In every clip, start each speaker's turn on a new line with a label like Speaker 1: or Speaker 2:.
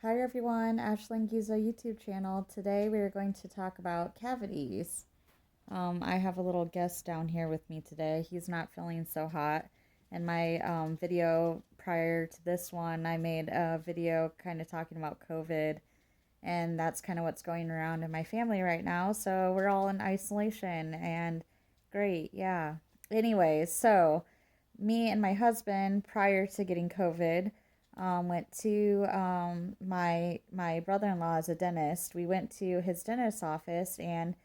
Speaker 1: Hi everyone, Ashlyn Giza YouTube channel. Today we are going to talk about cavities. I have a little guest down here with me today. He's not feeling so hot. In my video prior to this one, I made a video kind of talking about COVID, and that's kind of what's going around in my family right now. So we're all in isolation, and great, yeah. Anyways, so me and my husband, prior to getting COVID, went to my brother-in-law is a dentist. We went to his dentist's office and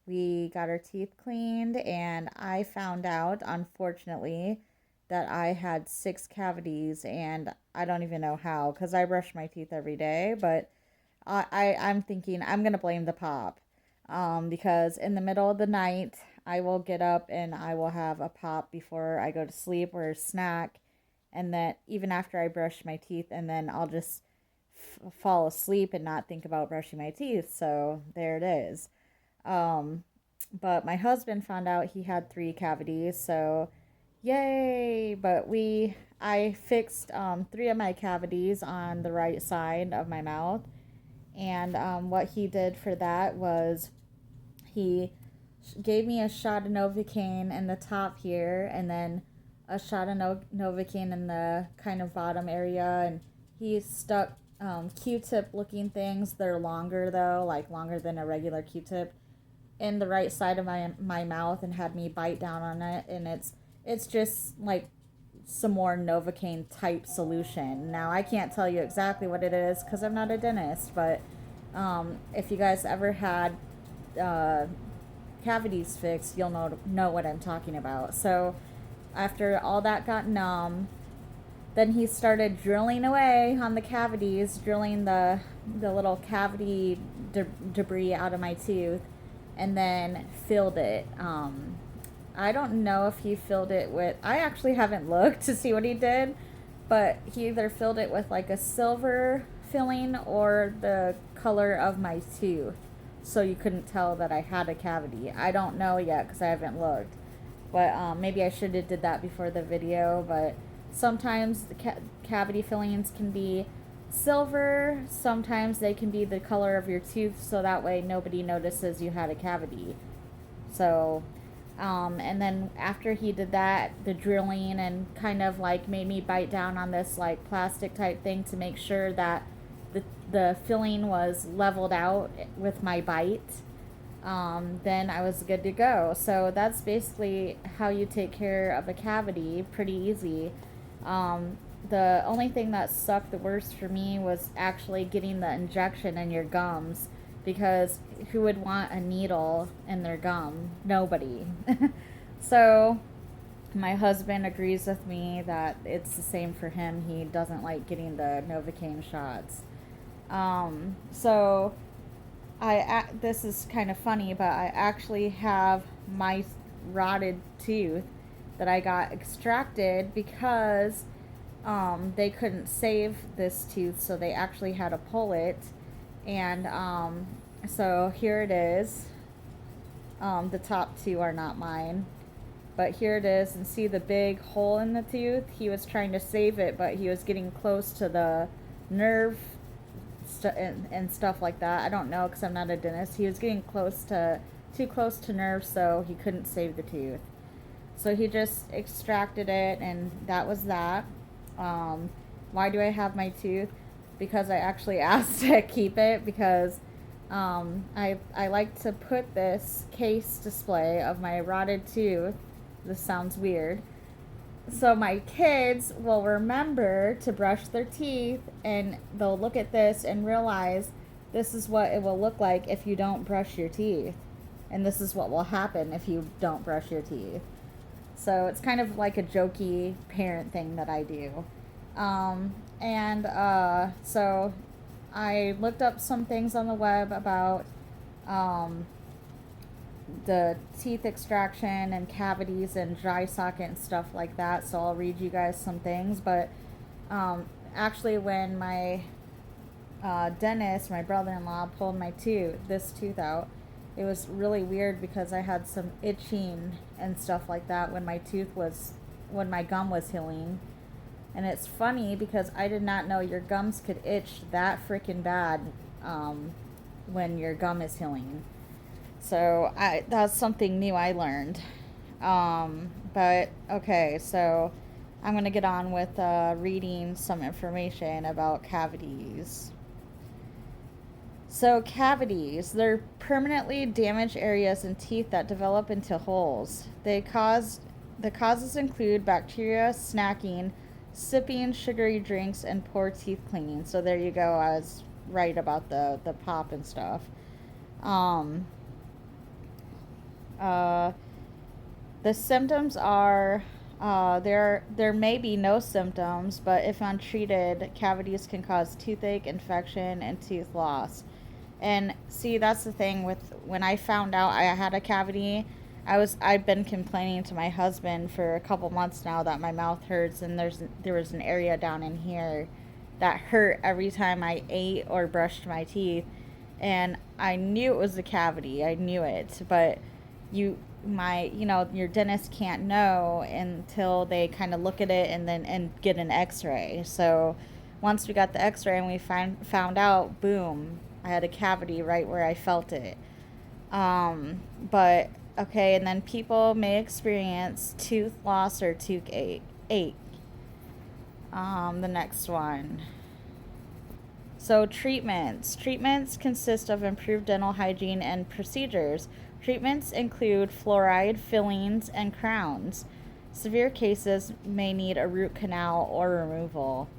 Speaker 1: we got our teeth cleaned, and I found out, unfortunately, that I had 6 cavities, and I don't even know how because I brush my teeth every day. But I'm thinking I'm gonna blame the pop, because in the middle of the night I will get up and I will have a pop before I go to sleep or a snack, and then even after I brush my teeth, and then I'll just fall asleep and not think about brushing my teeth. So there it is. Um, but my husband found out he had 3 cavities, so yay! I fixed 3 of my cavities on the right side of my mouth, and what he did for that was he gave me a shot of Novocaine in the top here, and then a shot of Novocaine in the kind of bottom area, and he stuck Q-tip looking things. They're longer though, like longer than a regular Q-tip, in the right side of my mouth, and had me bite down on it, and it's just like some more Novocaine type solution. Now I can't tell you exactly what it is because I'm not a dentist, but if you guys ever had uh, cavities fixed, you'll know what I'm talking about. So after all that got numb, then he started drilling away on the cavities, drilling the little cavity debris out of my tooth, and then filled it. I don't know if he filled it with, I actually haven't looked to see what he did, but he either filled it with like a silver filling or the color of my tooth, so you couldn't tell that I had a cavity. I don't know yet because I haven't looked, but maybe I should have did that before the video. But sometimes the cavity fillings can be silver, sometimes they can be the color of your tooth, so that way nobody notices you had a cavity. So and then after he did that, the drilling, and kind of like made me bite down on this like plastic type thing to make sure that the filling was leveled out with my bite, then I was good to go. So that's basically how you take care of a cavity. Pretty easy. The only thing that sucked the worst for me was actually getting the injection in your gums, because who would want a needle in their gum? Nobody. So my husband agrees with me that it's the same for him. He doesn't like getting the Novocaine shots. So this is kind of funny, but I actually have my rotted tooth that I got extracted because they couldn't save this tooth, so they actually had to pull it. And so here it is. The top 2 are not mine, but here it is, and see the big hole in the tooth? He was trying to save it, but he was getting close to the nerve and stuff like that. I don't know because I'm not a dentist. He was getting too close to nerve, so he couldn't save the tooth. So he just extracted it, and that was that. Why do I have my tooth? Because I actually asked to keep it, because I like to put this case display of my rotted tooth. This sounds weird. So my kids will remember to brush their teeth, and they'll look at this and realize this is what it will look like if you don't brush your teeth. And this is what will happen if you don't brush your teeth. So it's kind of like a jokey parent thing that I do. So I looked up some things on the web about the teeth extraction and cavities and dry socket and stuff like that. So I'll read you guys some things. But actually, when my dentist, my brother-in-law, pulled this tooth out, it was really weird because I had some itching and stuff like that when my gum was healing. And it's funny because I did not know your gums could itch that freaking bad when your gum is healing. So that's something new I learned. But okay, so I'm gonna get on with reading some information about cavities. So cavities, they're permanently damaged areas in teeth that develop into holes. The causes include bacteria, snacking, sipping sugary drinks, and poor teeth cleaning. So there you go. I was right about the pop and stuff. Um, uh, the symptoms are there may be no symptoms, but if untreated, cavities can cause toothache, infection, and tooth loss. And see, that's the thing with when I found out I had a cavity, I've been complaining to my husband for a couple months now that my mouth hurts, and there was an area down in here that hurt every time I ate or brushed my teeth, and I knew it was a cavity. I knew it, but your dentist can't know until they kind of look at it and get an x-ray. So once we got the x-ray and we found out, boom, I had a cavity right where I felt it. But okay, and then people may experience tooth loss or ache. The next one. So treatments consist of improved dental hygiene and procedures. Treatments include fluoride, fillings, and crowns. Severe cases may need a root canal or removal.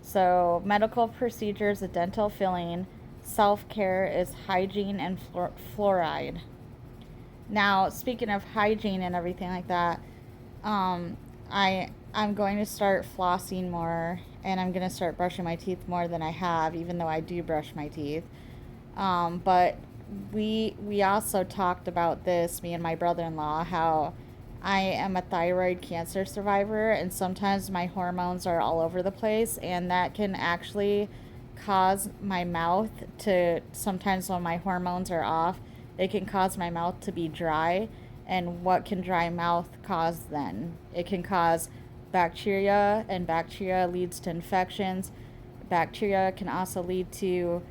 Speaker 1: So medical procedures, a dental filling. Self-care is hygiene and fluoride. Now, speaking of hygiene and everything like that, um, I'm going to start flossing more, and I'm going to start brushing my teeth more than I have, even though I do brush my teeth. But we also talked about this, me and my brother-in-law, how I am a thyroid cancer survivor, and sometimes my hormones are all over the place, and that can actually cause my mouth to, sometimes when my hormones are off, it can cause my mouth to be dry. And what can dry mouth cause then? It can cause bacteria, and bacteria leads to infections. Bacteria can also lead to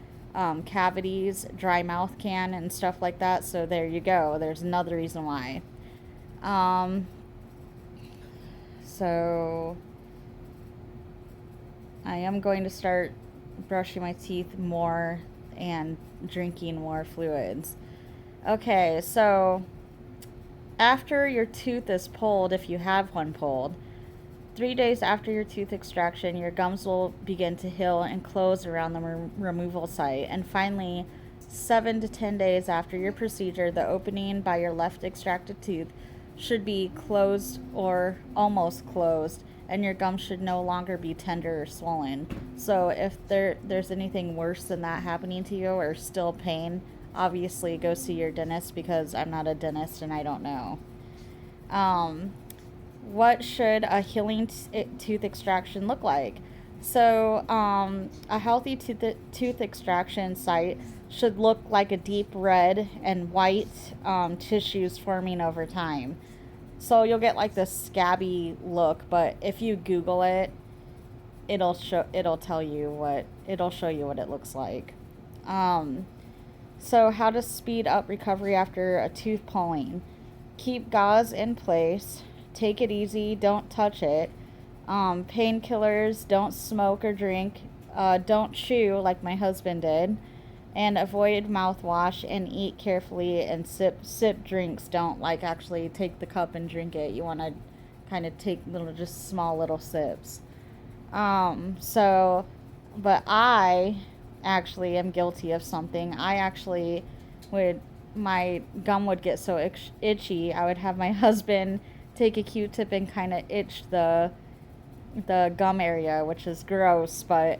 Speaker 1: cavities, dry mouth can, and stuff like that. So there you go. There's another reason why. Um, so I am going to start brushing my teeth more and drinking more fluids. Okay, so after your tooth is pulled, if you have one pulled, 3 days after your tooth extraction, your gums will begin to heal and close around the removal site. And finally, 7 to 10 days after your procedure, the opening by your left extracted tooth should be closed or almost closed, and your gums should no longer be tender or swollen. So if there's anything worse than that happening to you or still pain, obviously go see your dentist, because I'm not a dentist and I don't know. What should a healing tooth extraction look like? So, a healthy tooth extraction site should look like a deep red and white tissues forming over time. So you'll get like this scabby look, but if you Google it, it'll show you what it looks like. So how to speed up recovery after a tooth pulling? Keep gauze in place. Take it easy. Don't touch it. Painkillers. Don't smoke or drink. Don't chew like my husband did. And avoid mouthwash, and eat carefully, and sip drinks. Don't like actually take the cup and drink it. You want to kind of take just small little sips. So, but I actually am guilty of something. I actually my gum would get so itchy, I would have my husband take a Q-tip and kind of itch the gum area, which is gross. But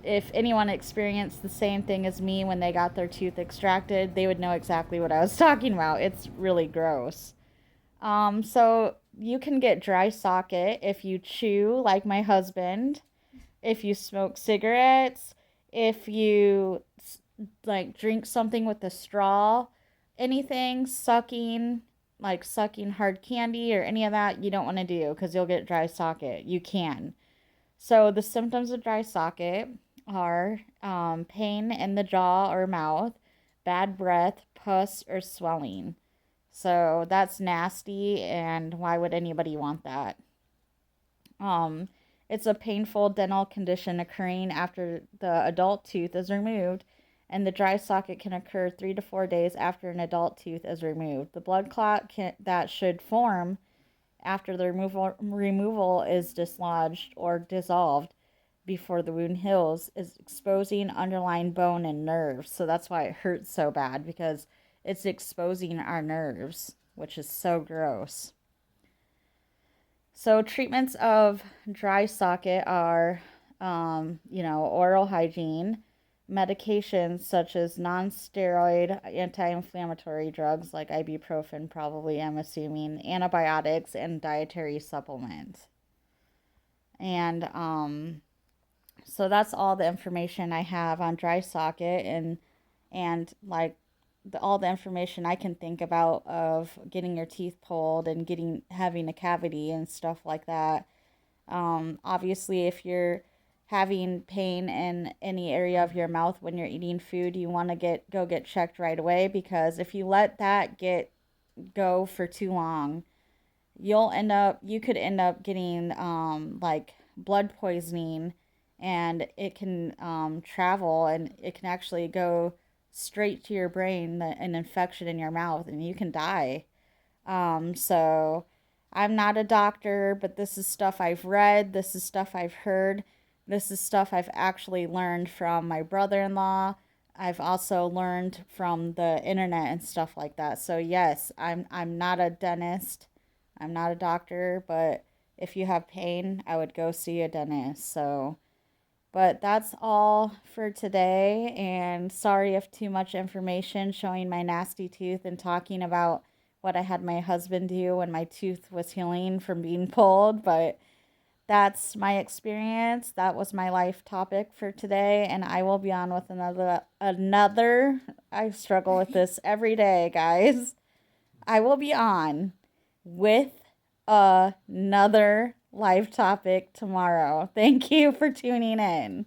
Speaker 1: if anyone experienced the same thing as me when they got their tooth extracted, they would know exactly what I was talking about. It's really gross. So you can get dry socket if you chew like my husband, if you smoke cigarettes, if you like drink something with a straw, anything, sucking, like sucking hard candy or any of that, you don't want to do because you'll get dry socket. You can. So the symptoms of dry socket are pain in the jaw or mouth, bad breath, pus, or swelling. So that's nasty, and why would anybody want that? Um, it's a painful dental condition occurring after the adult tooth is removed, and the dry socket can occur 3 to 4 days after an adult tooth is removed. The blood clot that should form after the removal is dislodged or dissolved before the wound heals is exposing underlying bone and nerves. So that's why it hurts so bad, because it's exposing our nerves, which is so gross. So treatments of dry socket are, oral hygiene, medications such as non-steroid anti-inflammatory drugs like ibuprofen, probably I'm assuming, antibiotics, and dietary supplements. And so that's all the information I have on dry socket, and like all the information I can think about of getting your teeth pulled and having a cavity and stuff like that. Obviously, if you're having pain in any area of your mouth when you're eating food, you want to go get checked right away, because if you let that go for too long, you could end up getting like blood poisoning, and it can travel, and it can actually go straight to your brain, an infection in your mouth, and you can die. So I'm not a doctor, but this is stuff I've read, this is stuff I've heard, this is stuff I've actually learned from my brother-in-law. I've also learned from the internet and stuff like that. So yes, I'm not a dentist. I'm not a doctor, but if you have pain, I would go see a dentist. So, but that's all for today. And sorry if too much information showing my nasty tooth and talking about what I had my husband do when my tooth was healing from being pulled. But that's my experience. That was my life topic for today. And I will be on with another. I struggle with this every day, guys. I will be on with another live topic tomorrow. Thank you for tuning in.